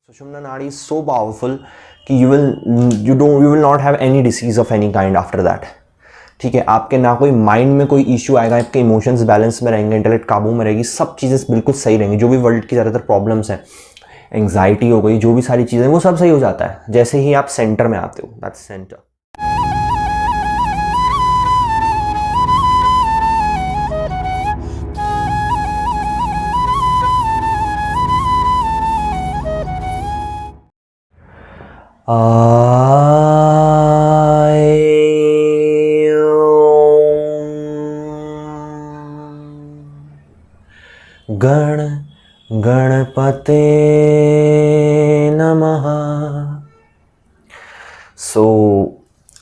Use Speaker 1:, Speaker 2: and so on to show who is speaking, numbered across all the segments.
Speaker 1: Sushumna Nadi is so powerful कि you will not have any disease of any kind after that. ठीक है, आपके ना कोई माइंड में कोई इश्यू आएगा, आपके इमोशंस बैलेंस में रहेंगे, इंटेलेक्ट काबू में रहेगी, सब चीज़ें बिल्कुल सही रहेंगी। जो भी वर्ल्ड की ज़्यादातर प्रॉब्लम्स हैं, एंग्जाइटी हो गई, जो भी सारी चीज़ें, वो सब सही हो जाता है जैसे ही आप सेंटर में आते हो। That's centre. गण गणपते नमः।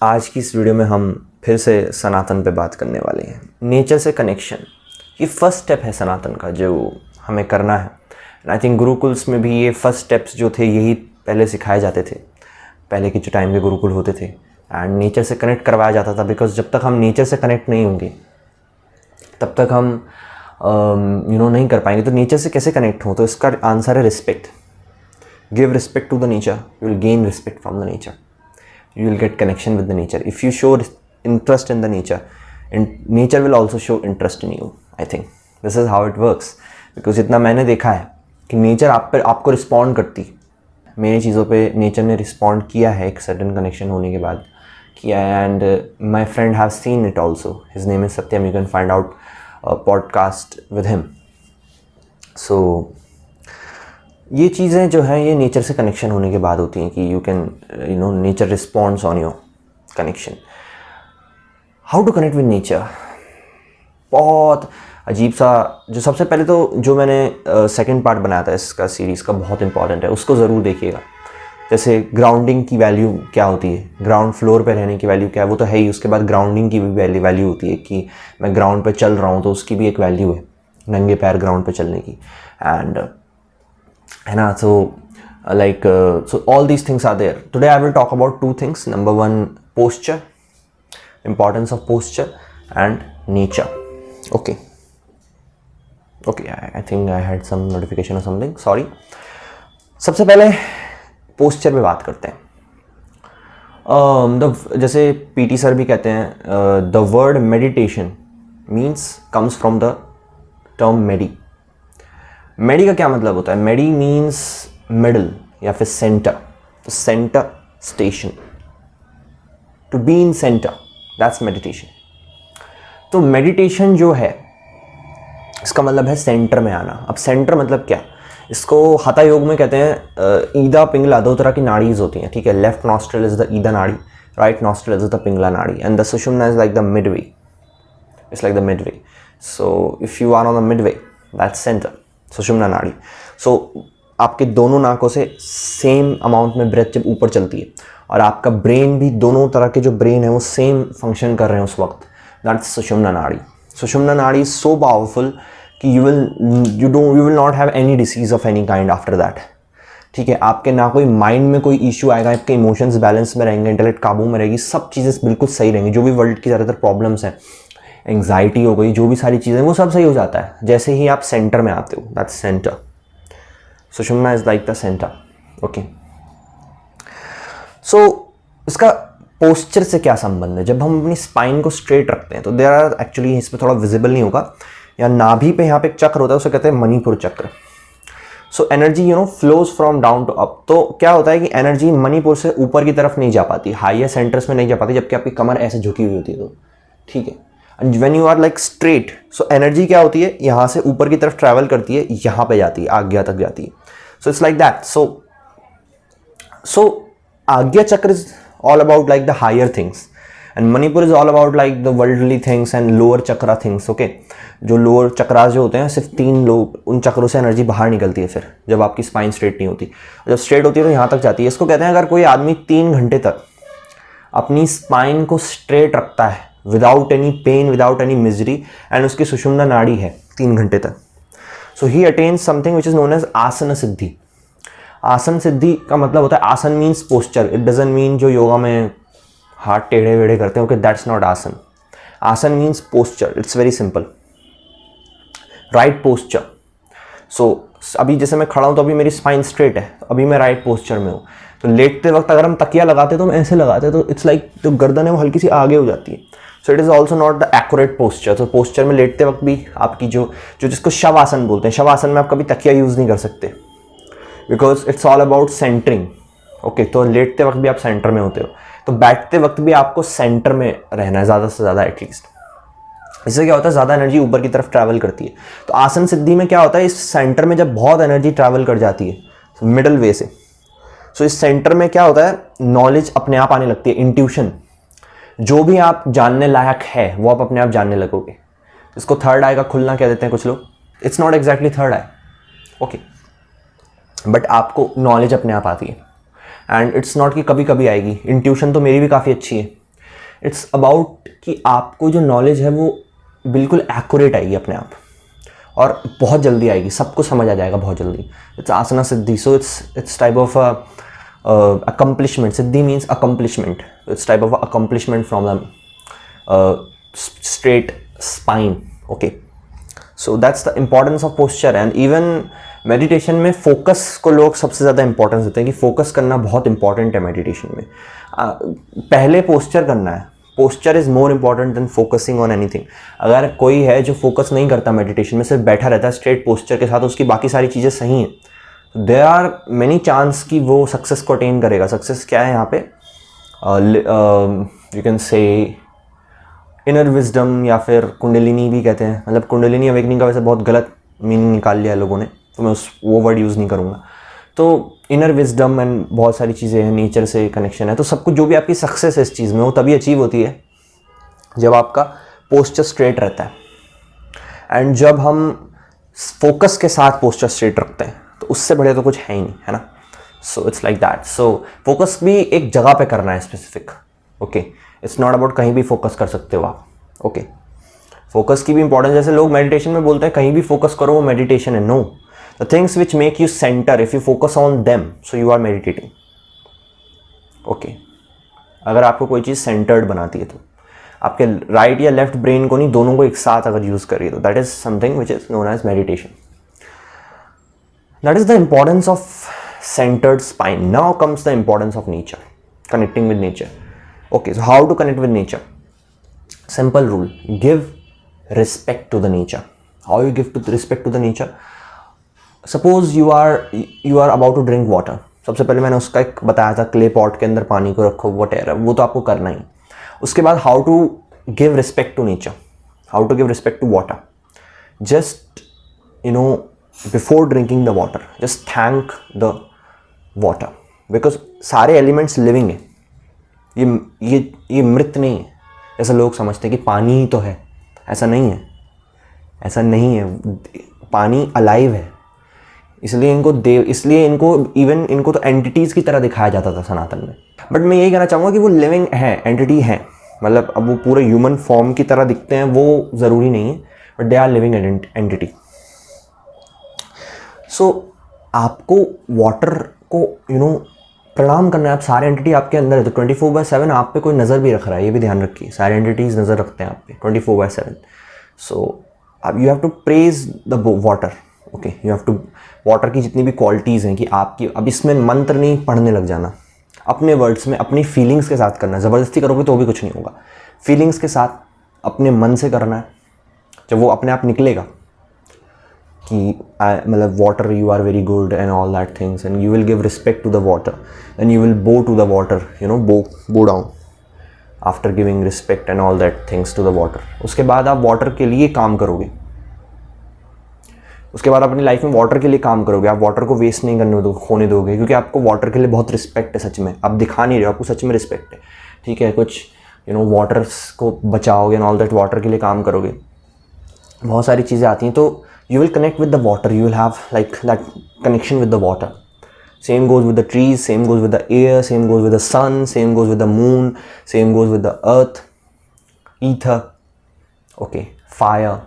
Speaker 1: आज की इस वीडियो में हम फिर से सनातन पे बात करने वाले हैं। नेचर से कनेक्शन, ये फर्स्ट स्टेप है सनातन का जो हमें करना है। आई थिंक गुरुकुल्स में भी ये फर्स्ट स्टेप्स जो थे यही पहले सिखाए जाते थे, पहले के जो टाइम के गुरुकुल होते थे। एंड नेचर से कनेक्ट करवाया जाता था, बिकॉज जब तक हम नेचर से कनेक्ट नहीं होंगे तब तक हम नहीं कर पाएंगे। तो नेचर से कैसे कनेक्ट हो, तो इसका आंसर है respect. Give respect to the nature, you will gain respect from the nature, you will get connection with the nature. If you show interest in the nature, nature will also show interest in you. I think this is how it works, because जितना मैंने देखा है कि nature आपको respond करती, मेरी चीज़ों पे नेचर ने रिस्पॉन्ड किया है एक सर्टन कनेक्शन होने के बाद किया है। And my friend have seen it also, his name is Satyam, you can find out podcast with him. So ये चीज़ें जो हैं ये नेचर से कनेक्शन होने के बाद होती हैं कि you can nature responds on your connection. How to connect with nature, बहुत अजीब सा। जो सबसे पहले तो जो मैंने सेकंड पार्ट बनाया था इसका सीरीज़ का, बहुत इंपॉर्टेंट है, उसको ज़रूर देखिएगा। जैसे ग्राउंडिंग की वैल्यू क्या होती है, ग्राउंड फ्लोर पे रहने की वैल्यू क्या है, वो तो है ही। उसके बाद ग्राउंडिंग की भी वैल्यू होती है कि मैं ग्राउंड पे चल रहा हूँ, तो उसकी भी एक वैल्यू है, नंगे पैर ग्राउंड पे चलने की। एंड है ना, so all these things are there. Today I will talk about two things. Number one, posture, importance of posture and nature. Okay, I think I had some notification और something, sorry. सबसे पहले posture पे बात करते हैं। जैसे PT sir भी कहते हैं, the word meditation comes from the term medi. Medi का क्या मतलब होता है? मेडी मीन्स मिडल या फिर सेंटर। तो centre station, to be in centre, that's meditation. तो मेडिटेशन जो है इसका मतलब है सेंटर में आना। अब सेंटर मतलब क्या? इसको हठा योग में कहते हैं ईदा पिंगला, दो तरह की नाड़ीज होती हैं, ठीक है। Left nostril is the Ida nadi, right nostril is the Pingala nadi, and the Sushumna is like the midway, it's like the midway. So if you are on the midway, that's centre, Sushumna nadi. So आपके दोनों नाकों से सेम अमाउंट में ब्रेथ जब ऊपर चलती है और आपका ब्रेन भी, दोनों तरह के जो ब्रेन है वो सेम फंक्शन कर रहे हैं उस वक्त, दैट्स सुषुम्ना नाड़ी। सुषुम्ना नाड़ी इज सो पावरफुल कि you will not have any disease of any kind after that। ठीक है, आपके ना कोई माइंड में कोई इश्यू आएगा, आपके इमोशंस बैलेंस में रहेंगे, इंटेलेक्ट काबू में रहेगी, सब चीज़ें बिल्कुल सही रहेंगी। जो भी वर्ल्ड की ज़्यादातर प्रॉब्लम्स हैं, एंग्जाइटी हो गई, जो भी सारी चीज़ें, वो सब सही हो जाता है जैसे ही आप सेंटर में आते हो। That's centre. Sushumna is like the centre. Okay, so इसका पोस्चर से क्या संबंध है? जब हम अपनी स्पाइन को स्ट्रेट रखते हैं तो देयर आर एक्चुअली, इस पर थोड़ा विजिबल नहीं होगा, या नाभि पे यहाँ पे एक चक्र होता है, उसे कहते हैं Manipur chakra. So energy flows from down to up. तो क्या होता है कि एनर्जी मणिपुर से ऊपर की तरफ नहीं जा पाती, हाईयर सेंटर्स में नहीं जा पाती, जबकि आपकी कमर ऐसे झुकी हुई होती है। तो ठीक है, and when you are like straight, so energy क्या होती है, यहाँ से ऊपर की तरफ ट्रैवल करती है, यहाँ पे जाती है, आज्ञा तक जाती है। So it's like that. So Ajna chakra is all about like the higher things, and Manipur is all about like the worldly things and lower chakra things. Okay, जो लोअर चक्रास जो होते हैं, सिर्फ 3 लोग, उन चक्रों से एनर्जी बाहर निकलती है फिर जब आपकी स्पाइन स्ट्रेट नहीं होती। जब स्ट्रेट होती है तो यहाँ तक जाती है। इसको कहते हैं, अगर कोई आदमी 3 घंटे तक अपनी स्पाइन को स्ट्रेट रखता है without any pain, without any misery, and उसकी सुषुम्ना नाड़ी है 3 घंटे तक, so he attains something which is known as asana siddhi. Asana siddhi का मतलब होता है, asana means posture, it doesn't mean जो योगा में हाथ टेढ़े वेढ़े करते हैं, okay, that's not asana. Asana means posture, it's very simple, right posture. So अभी जैसे मैं खड़ा हूँ तो अभी मेरी स्पाइन स्ट्रेट है, अभी मैं राइट पोस्चर में हूँ, तो लेटते वक्त अगर हम तकिया लगाते तो हम ऐसे लगाते तो इट्स लाइक जो गर्दन है वो हल्की सी आगे हो जाती है। So it is also not the accurate posture. तो पोस्चर में लेटते वक्त भी आपकी जो जो जिसको शवासन बोलते हैं, शवासन में आप कभी तकिया यूज़ नहीं कर सकते because it's all about centring. Okay, तो लेटते वक्त भी आप सेंटर में होते हो, तो बैठते वक्त भी आपको सेंटर में रहना है ज़्यादा से ज़्यादा एटलीस्ट। इससे क्या होता है, ज़्यादा एनर्जी ऊपर की तरफ ट्रैवल करती है। तो आसन सिद्धि में क्या होता है, इस सेंटर में जब बहुत एनर्जी ट्रैवल कर जाती है मिडल वे से, सो इस सेंटर में क्या होता है, नॉलेज अपने आप आने लगती है, इंट्यूशन, जो भी आप जानने लायक है वो आप अपने आप जानने लगोगे। इसको थर्ड आई का खुलना कह देते हैं कुछ लोग। It's not exactly third I, okay, but आपको नॉलेज अपने आप आती है। एंड इट्स नॉट कि कभी कभी आएगी, इंट्यूशन तो मेरी भी काफ़ी अच्छी है। इट्स अबाउट कि आपको जो नॉलेज है वो बिल्कुल एक्यूरेट आएगी अपने आप, और बहुत जल्दी आएगी, सबको समझ आ जाएगा बहुत जल्दी। It's asana siddhi, so it's type of accomplishment. Siddhi means accomplishment. It's type of accomplishment from the straight spine. Okay, so that's the importance of posture. And even meditation में फोकस को लोग सबसे ज़्यादा इंपॉर्टेंस देते हैं कि फोकस करना बहुत इंपॉर्टेंट है मेडिटेशन में। पहले पोस्चर करना है, posture is more important than focusing on anything. अगर कोई है जो फोकस नहीं करता मेडिटेशन में, सिर्फ बैठा रहता है स्ट्रेट पोस्चर के साथ, उसकी बाकी सारी चीज़ें सही हैं, देयर आर मेनी चांस कि वो सक्सेस को अटेन करेगा। सक्सेस क्या है यहाँ पे, यू कैन से इनर विजडम, या फिर कुंडलिनी भी कहते हैं। मतलब कुंडलिनी अवेकनिंग का वैसे बहुत गलत मीनिंग निकाल लिया है लोगों ने, तो मैं वो वर्ड यूज़ नहीं करूँगा। तो इनर विजडम एंड बहुत सारी चीज़ें हैं, नेचर से कनेक्शन है, तो सब कुछ जो भी आपकी सक्सेस है इस चीज़ में, वो तभी अचीव होती है जब आपका पोस्चर स्ट्रेट रहता है। एंड जब हम फोकस के साथ पोस्चर स्ट्रेट रखते हैं तो उससे बड़े तो कुछ है ही नहीं, है ना। सो it's like that. So focus भी एक जगह पे करना है specific, okay. It's not about कहीं भी फोकस कर सकते हो आप, ओके। फोकस की भी इंपॉर्टेंस, जैसे लोग मेडिटेशन में बोलते हैं कहीं भी फोकस करो वो मेडिटेशन है। No, the things which make you centre, if you focus on them, so you are meditating, okay. अगर आपको कोई चीज़ सेंटर्ड बनाती है तो आपके राइट या लेफ्ट ब्रेन को नहीं, दोनों को एक साथ अगर यूज़ करिए तो that is something which is known as meditation. That is the importance of centered spine. Now comes the importance of nature, connecting with nature. Okay, so how to connect with nature? Simple rule: give respect to the nature. How you give respect to the nature? Suppose you are about to drink water. सबसे पहले मैंने उसका एक बताया था, clay pot के अंदर पानी को रखो, whatever, वो तो आपको करना ही। उसके बाद how to give respect to nature, how to give respect to water. Just before drinking the water, just thank the water, because सारे एलिमेंट्स लिविंग है। ये मृत नहीं है, ऐसा लोग समझते हैं कि पानी ही तो है। ऐसा नहीं है, ऐसा नहीं है। पानी अलाइव है, इसलिए इनको तो एंटिटीज़ की तरह दिखाया जाता था सनातन में। बट मैं यही कहना चाहूँगा कि वो लिविंग है, एंटिटी है। मतलब अब वो पूरे ह्यूमन फॉर्म की तरह दिखते हैं वो ज़रूरी नहीं है, but they are living entity. So आपको वाटर को प्रणाम करना है। आप सारे एंटिटी आपके अंदर है, तो 24/7 आप पे कोई नज़र भी रख रहा है, ये भी ध्यान रखिए। सारे एंटिटीज़ नज़र रखते हैं आप पे 24/7। सो अब you have to praise the water, okay. You have to, water की जितनी भी क्वालिटीज़ हैं कि आपकी, अब इसमें मंत्र नहीं पढ़ने लग जाना, अपने वर्ड्स में अपनी फीलिंग्स के साथ करना। ज़बरदस्ती करोगे तो भी कुछ नहीं होगा, फीलिंग्स के साथ अपने मन से करना है। जब वो अपने आप निकलेगा कि मतलब water, you are very good and all that things, and you will give respect to the water, and you will bow to the water, bow down after giving respect and all that things to the water. उसके बाद आप water के लिए काम करोगे, उसके बाद अपनी लाइफ में वाटर के लिए काम करोगे। आप वाटर को वेस्ट नहीं होने दोगे, क्योंकि आपको वाटर के लिए बहुत रिस्पेक्ट है सच में। आप दिखा नहीं रहे हो, आपको सच में रिस्पेक्ट है, ठीक है। कुछ वाटर्स को बचाओगे एंड ऑल दैट, वाटर के लिए काम करोगे। बहुत सारी चीज़ें आती हैं, तो you will connect with the water, you will have like that connection with the water. Same goes with the trees, same goes with the air, same goes with the sun, same goes with the moon, same goes with the earth, ether, okay, fire,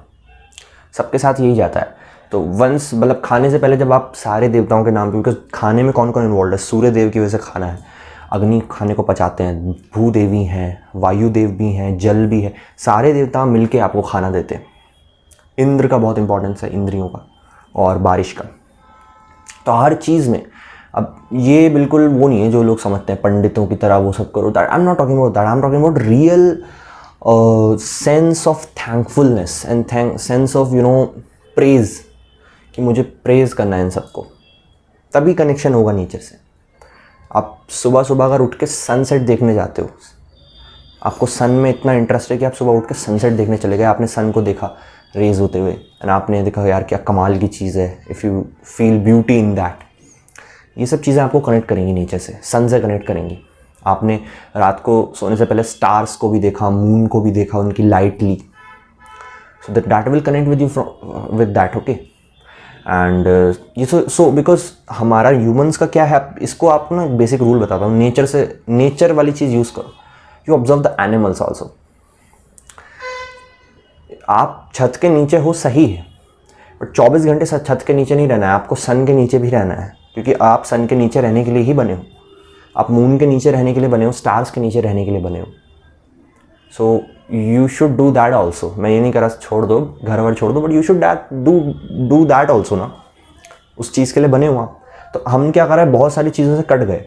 Speaker 1: सबके साथ यही जाता है। तो once मतलब खाने से पहले जब आप सारे देवताओं के नाम, क्योंकि खाने में कौन कौन इन्वॉल्व है, सूर्य देव की वजह से खाना है, अग्नि खाने को पचाते हैं, भूदेवी हैं, वायु देव भी हैं, जल भी है, सारे देवता मिलके आपको खाना देते हैं। इंद्र का बहुत इंपॉर्टेंस है, इंद्रियों का और बारिश का। तो हर चीज़ में, अब ये बिल्कुल वो नहीं है जो लोग समझते हैं पंडितों की तरह वो सब करो, that I am not talking about that, I am talking about real sense of thankfulness and sense of praise, कि मुझे प्रेज करना है इन सबको, तभी कनेक्शन होगा नेचर से। आप सुबह सुबह अगर उठ के सनसेट देखने जाते हो, आपको सन में इतना इंटरेस्ट है कि आप सुबह उठ के सनसेट देखने चले गए, आपने सन को देखा रेज होते हुए एंड आपने देखा यार क्या कमाल की चीज़ है, if you feel beauty in that, ये सब चीज़ें आपको कनेक्ट करेंगी नेचर से, सन से कनेक्ट करेंगी। आपने रात को सोने से पहले स्टार्स को भी देखा, मून को भी देखा, उनकी लाइट ली, so that will connect with you with that, okay. And ये सो बिकॉज हमारा ह्यूमंस का क्या है, इसको आपको ना बेसिक रूल बताता हूँ, नेचर से, नेचर वाली चीज़ यूज़ करो। You observe the animals also. आप छत के नीचे हो सही है, बट 24 घंटे छत के नीचे नहीं रहना है, आपको सन के नीचे भी रहना है, क्योंकि आप सन के नीचे रहने के लिए ही बने हो, आप मून के नीचे रहने के लिए बने हो, स्टार्स के नीचे रहने के लिए बने हो। So you should do that also. मैं ये नहीं कह रहा छोड़ दो, घर वर छोड़ दो, but you should do that also ना, उस चीज़ के लिए बने हो आप। तो हम क्या कर रहे हैं, बहुत सारी चीज़ों से कट गए,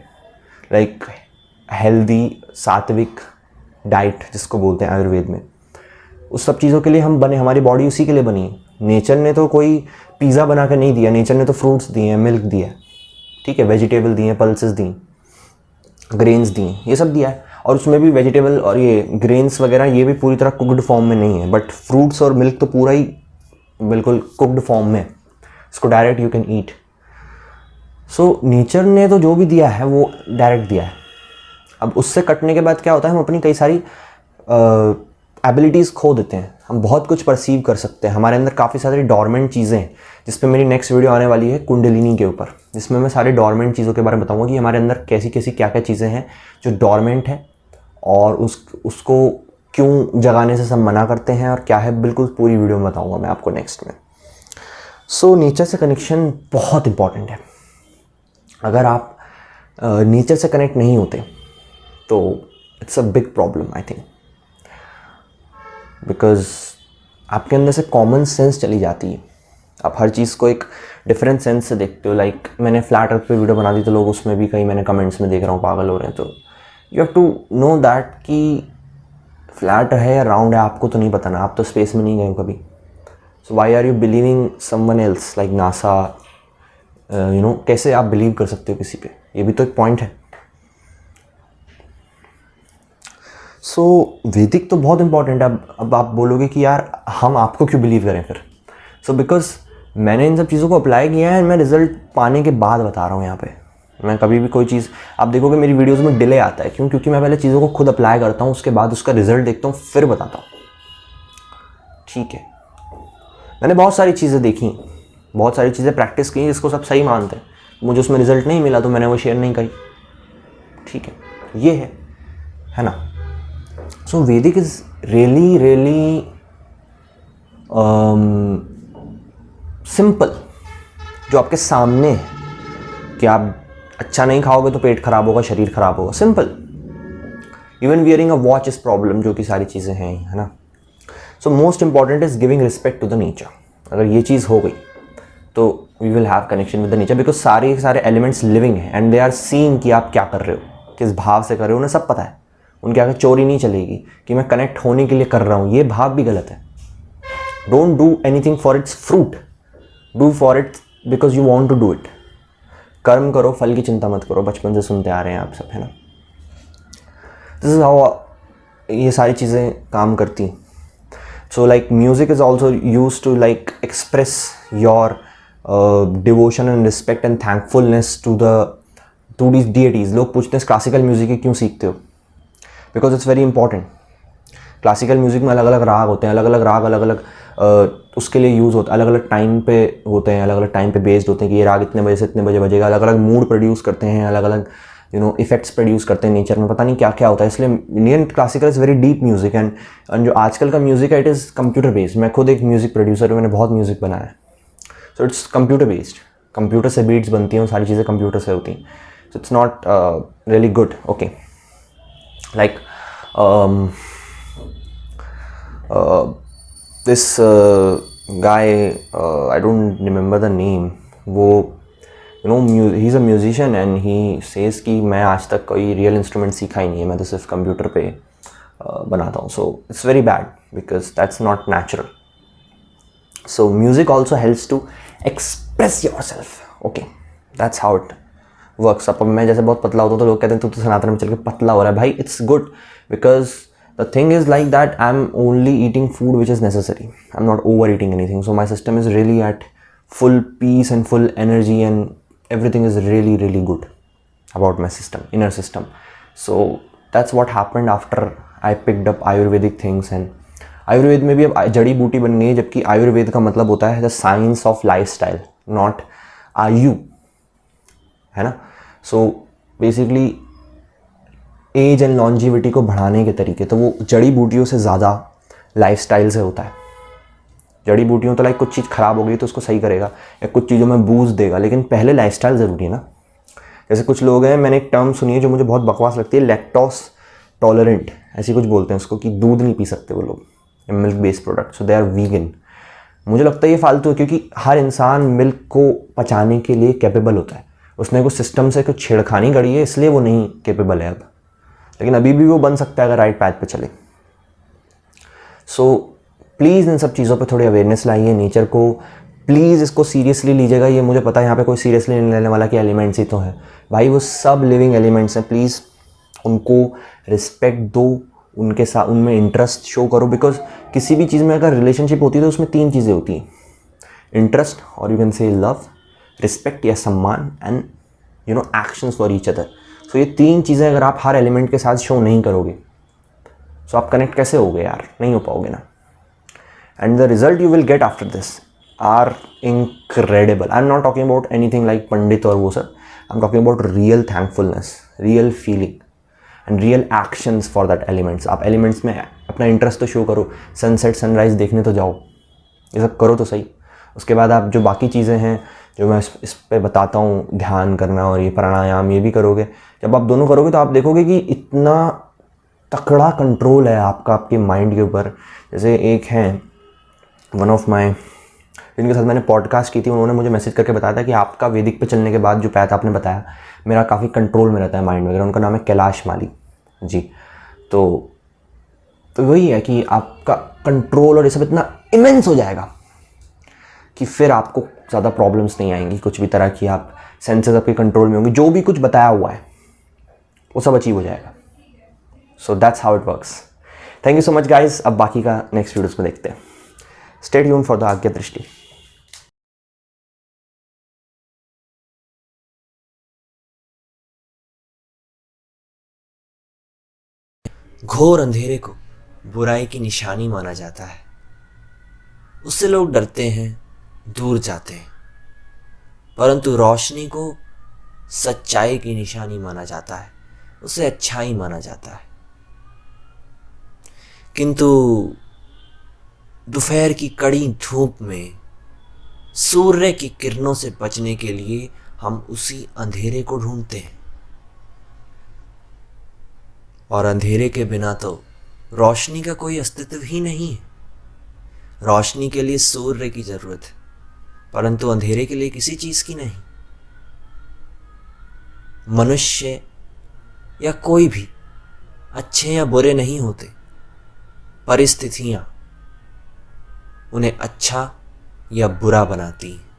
Speaker 1: लाइक हेल्दी सात्विक डाइट जिसको बोलते हैं आयुर्वेद में, उस सब चीज़ों के लिए हम बने, हमारी बॉडी उसी के लिए बनी है। नेचर ने तो कोई पिज़्ज़ा बना के नहीं दिया, नेचर ने तो फ्रूट्स दिए हैं, मिल्क दिया है, ठीक है, वेजिटेबल दिए हैं, पल्सेस दी, ग्रेन्स दिए, ये सब दिया है। और उसमें भी वेजिटेबल और ये ग्रेन्स वगैरह ये भी पूरी तरह कुकड फॉर्म में नहीं है, बट फ्रूट्स और मिल्क तो पूरा ही बिल्कुल कुकड फॉर्म में, इसको direct you can eat. So nature ने तो जो भी दिया है वो डायरेक्ट दिया है। अब उससे कटने के बाद क्या होता है, हम अपनी कई सारी एबिलिटीज़ खो देते हैं, हम बहुत कुछ परसीव कर सकते हैं, हमारे अंदर काफ़ी सारी डॉर्मेंट चीज़ें हैं, जिस पे मेरी नेक्स्ट वीडियो आने वाली है कुंडलिनी के ऊपर, जिसमें मैं सारे डॉर्मेंट चीज़ों के बारे में बताऊंगा कि हमारे अंदर कैसी कैसी क्या क्या चीज़ें हैं जो डॉर्मेंट है, और उसको क्यों जगाने से सब मना करते हैं और क्या है, बिल्कुल पूरी वीडियो में बताऊँगा मैं आपको नेक्स्ट में। सो नेचर से कनेक्शन बहुत इंपॉर्टेंट है। अगर आप नेचर से कनेक्ट नहीं होते तो it's a big problem I think, because आपके अंदर से कॉमन सेंस चली जाती है, आप हर चीज़ को एक डिफरेंट सेंस से देखते हो। लाइक मैंने फ्लैट अर्थ पे वीडियो बना दी तो लोग उसमें भी कई मैंने कमेंट्स में देख रहा हूँ पागल हो रहे हैं। तो you have to know that कि फ्लैट है या राउंड है आपको तो नहीं पता ना, आप तो स्पेस में नहीं गए हो कभी। So why are you believing someone else like NASA, कैसे आप बिलीव कर सकते हो किसी पे, ये भी तो एक पॉइंट है। सो वैदिक तो बहुत इंपॉर्टेंट है। अब आप बोलोगे कि यार हम आपको क्यों बिलीव करें फिर। सो बिकॉज मैंने इन सब चीज़ों को अप्लाई किया है, मैं रिज़ल्ट पाने के बाद बता रहा हूँ यहाँ पे। मैं कभी भी कोई चीज़, आप देखोगे मेरी वीडियोज़ में डिले आता है, क्यों? क्योंकि मैं पहले चीज़ों को खुद अप्लाई करता हूँ, उसके बाद उसका रिज़ल्ट देखता हूँ, फिर बताता हूँ, ठीक है। मैंने बहुत सारी चीज़ें देखी, बहुत सारी चीज़ें प्रैक्टिस की जिसको सब सही मानते हैं, मुझे उसमें रिज़ल्ट नहीं मिला तो मैंने वो शेयर नहीं करी, ठीक है, ये है ना। सो वैदिक इज़ रियली रियली सिंपल, जो आपके सामने है कि आप अच्छा नहीं खाओगे तो पेट खराब होगा, शरीर खराब होगा, simple. Even wearing a watch is problem, जो कि सारी चीज़ें हैं, है ना। So most important is giving respect to the nature. अगर ये चीज़ हो गई तो we will have connection with the nature, because सारे सारे एलिमेंट्स लिविंग हैं एंड दे आर सीइंग कि आप क्या कर रहे हो, किस भाव से कर रहे हो, उन्हें सब पता है। उनके आगे चोरी नहीं चलेगी कि मैं कनेक्ट होने के लिए कर रहा हूँ, ये भाव भी गलत है। Don't do anything for its fruit, do for it because you want to do it. कर्म करो, फल की चिंता मत करो, बचपन से सुनते आ रहे हैं आप सब, है ना। दिस इज हाउ ये सारी चीज़ें काम करती हैं। So like music is also use to like express your devotion and respect and thankfulness to these deities. लोग पूछते हैं क्लासिकल म्यूजिक ही क्यों सीखते हो, because it's very important. Classical music में अलग अलग राग होते हैं, अलग अलग राग अलग अलग उसके लिए यूज़ होता है, अलग अलग टाइम पे होते हैं, अलग अलग टाइम पे बेस्ड होते हैं कि ये राग इतने बजे से इतने बजे बजेगा, अलग अलग मूड प्रोड्यूस करते हैं, अलग अलग इफेक्ट्स प्रोड्यूस करते हैं नेचर में, पता नहीं क्या क्या होता है। इसलिए Indian classical is very deep music and जो आजकल का म्यूजिक है इट इज़ कंप्यूटर बेस्ड। मैं खुद एक म्यूजिक प्रोड्यूसर हूँ, मैंने बहुत म्यूजिक बनाया है। So it's computer based, computer से बीट्स बनती हैं, सारी चीज़ें कंप्यूटर से होती हैं। So it's not really good, okay. Like this guy, I don't remember the name, वो he is a musician and he says कि मैं आज तक कोई रियल इंस्ट्रूमेंट सीखा ही नहीं है, मैं तो सिर्फ कंप्यूटर पे बनाता हूँ. So it's very bad because that's not natural. So music also helps to express yourself. Okay, that's how it works. अब मैं जैसे बहुत पतला होता हूँ तो लोग कहते हैं तू तो सनातन में चल के पतला हो रहा है. भाई it's good because the thing is like that I am only eating food which is necessary. I am not over eating anything. So my system is really eight full peace and full energy and everything is really really good about my system, inner system. So that's what happened after I picked up Ayurvedic things. and Ayurveda में भी अब जड़ी बूटी बन गई है, जबकि आयुर्वेद का मतलब होता है the science of lifestyle, not आयु, है ना. So basically age and longevity को बढ़ाने के तरीके तो वो जड़ी बूटियों से ज़्यादा लाइफ स्टाइल से होता है. जड़ी बूटियों तो लाइक कुछ चीज़ ख़राब हो गई तो उसको सही करेगा या कुछ चीज़ों में बूस्ट देगा, लेकिन पहले लाइफस्टाइल ज़रूरी है ना. जैसे कुछ लोग हैं, मैंने एक टर्म सुनी है जो मुझे बहुत बकवास लगती है, लैक्टोस टॉलरेंट, ऐसी कुछ बोलते हैं उसको, कि दूध नहीं पी सकते वो लोग, milk based product, so they are vegan. मुझे लगता है ये फालतू है, क्योंकि हर इंसान मिल्क को पचाने के लिए कैपेबल होता है. उसने कुछ सिस्टम से कुछ छेड़खानी करी है इसलिए वो नहीं कैपेबल है अब, लेकिन अभी भी वो बन सकता है अगर राइट पैथ पे चले. सो प्लीज़ इन सब चीज़ों पे थोड़ी अवेयरनेस लाइए. नेचर को प्लीज़ इसको सीरियसली लीजिएगा. ये मुझे पता है यहाँ पे कोई सीरियसली नहीं लेने वाला कि एलिमेंट्स ही तो हैं. भाई वो सब लिविंग एलिमेंट्स हैं. प्लीज़ उनको रिस्पेक्ट दो, उनके साथ उनमें इंटरेस्ट शो करो. बिकॉज किसी भी चीज़ में अगर रिलेशनशिप होती है तो उसमें 3 चीज़ें होती हैं, इंटरेस्ट, और you can say love, respect या सम्मान, and actions for each other. So ये 3 चीज़ें अगर आप हर एलिमेंट के साथ शो नहीं करोगे तो आप कनेक्ट कैसे होगे यार, नहीं हो पाओगे ना. And the result you will get after this are incredible. I'm not talking about anything like Pandit or wo sir. I'm talking about real thankfulness, real feeling and real actions for that elements. आप elements में अपना interest तो show करो, sunset sunrise देखने तो जाओ, ये सब करो तो सही. उसके बाद आप जो बाकी चीज़ें हैं जो मैं इस पे बताता हूँ, ध्यान करना और ये प्राणायाम, ये भी करोगे. जब आप दोनों करोगे तो आप देखोगे कि इतना तकड़ा कंट्रोल है आपका आपके माइंड के ऊपर. जैसे एक हैं वन ऑफ माई, जिनके साथ मैंने पॉडकास्ट की थी, उन्होंने मुझे मैसेज करके बताया था कि आपका वैदिक पे चलने के बाद जो पैथ आपने बताया मेरा काफ़ी कंट्रोल में रहता है माइंड वगैरह. उनका नाम है कैलाश माली जी. तो वही है कि आपका कंट्रोल और ये सब इतना इमेंस हो जाएगा कि फिर आपको ज़्यादा प्रॉब्लम्स नहीं आएंगी कुछ भी तरह की. आप सेंसेस आपके कंट्रोल में होंगे, जो भी कुछ बताया हुआ है वो सब अचीव हो जाएगा. So that's how it works. Thank you so much guys. अब बाकी का नेक्स्ट वीडियोस में देखते हैं. Stay tuned for the आज्ञा दृष्टि. घोर अंधेरे को बुराई की निशानी माना जाता है. उससे लोग डरते हैं, दूर जाते हैं. परंतु रोशनी को सच्चाई की निशानी माना जाता है, उसे अच्छाई माना जाता है. किंतु दोपहर की कड़ी धूप में सूर्य की किरणों से बचने के लिए हम उसी अंधेरे को ढूंढते हैं. और अंधेरे के बिना तो रोशनी का कोई अस्तित्व ही नहीं है. रोशनी के लिए सूर्य की जरूरत है, परंतु अंधेरे के लिए किसी चीज की नहीं. मनुष्य या कोई भी अच्छे या बुरे नहीं होते. परिस्थितियां उन्हें अच्छा या बुरा बनाती हैं.